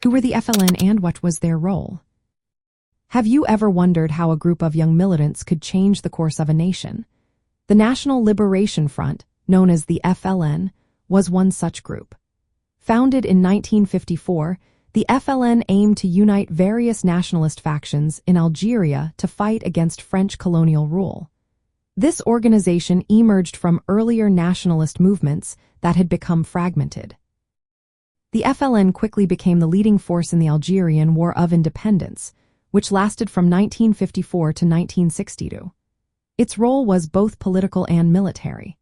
Who were the FLN and what was their role? Have you ever wondered how a group of young militants could change the course of a nation? The National Liberation Front, known as the FLN, was one such group. Founded in 1954, the FLN aimed to unite various nationalist factions in Algeria to fight against French colonial rule. This organization emerged from earlier nationalist movements that had become fragmented. The FLN quickly became the leading force in the Algerian War of Independence, which lasted from 1954 to 1962. Its role was both political and military.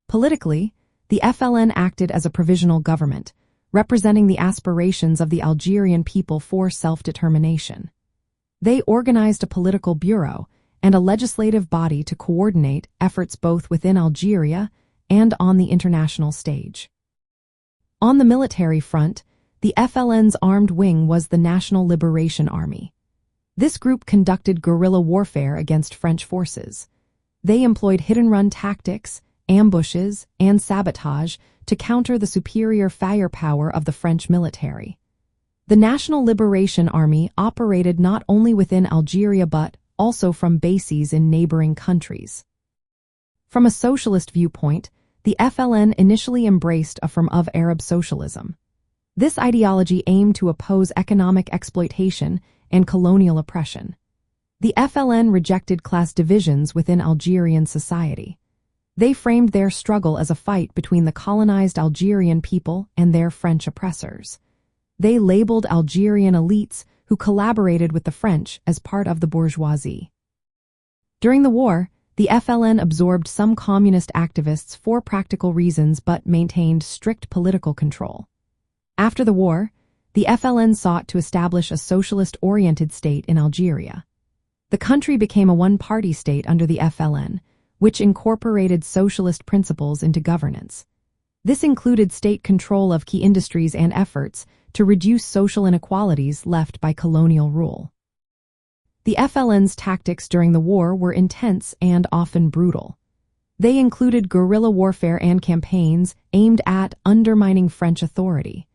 Politically, the FLN acted as a provisional government, representing the aspirations of the Algerian people for self-determination. They organized a political bureau and a legislative body to coordinate efforts both within Algeria and on the international stage. On the military front, the FLN's armed wing was the National Liberation Army. This group conducted guerrilla warfare against French forces. They employed hit-and-run tactics, ambushes, and sabotage to counter the superior firepower of the French military. The National Liberation Army operated not only within Algeria but also from bases in neighboring countries. From a socialist viewpoint, the FLN initially embraced a form of Arab socialism. This ideology aimed to oppose economic exploitation and colonial oppression. The FLN rejected class divisions within Algerian society. They framed their struggle as a fight between the colonized Algerian people and their French oppressors. They labeled Algerian elites who collaborated with the French as part of the bourgeoisie. During the war, the FLN absorbed some communist activists for practical reasons but maintained strict political control. After the war, the FLN sought to establish a socialist-oriented state in Algeria. The country became a one-party state under the FLN, which incorporated socialist principles into governance. This included state control of key industries and efforts to reduce social inequalities left by colonial rule. The FLN's tactics during the war were intense and often brutal. They included guerrilla warfare and campaigns aimed at undermining French authority.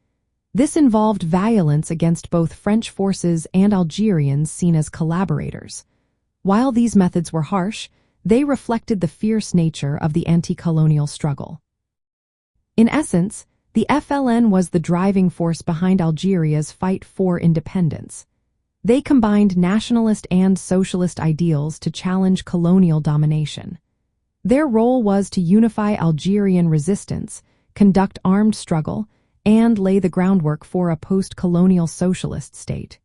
This involved violence against both French forces and Algerians seen as collaborators. While these methods were harsh, they reflected the fierce nature of the anti-colonial struggle. In essence, the FLN was the driving force behind Algeria's fight for independence. They combined nationalist and socialist ideals to challenge colonial domination. Their role was to unify Algerian resistance, conduct armed struggle, and lay the groundwork for a post-colonial socialist state.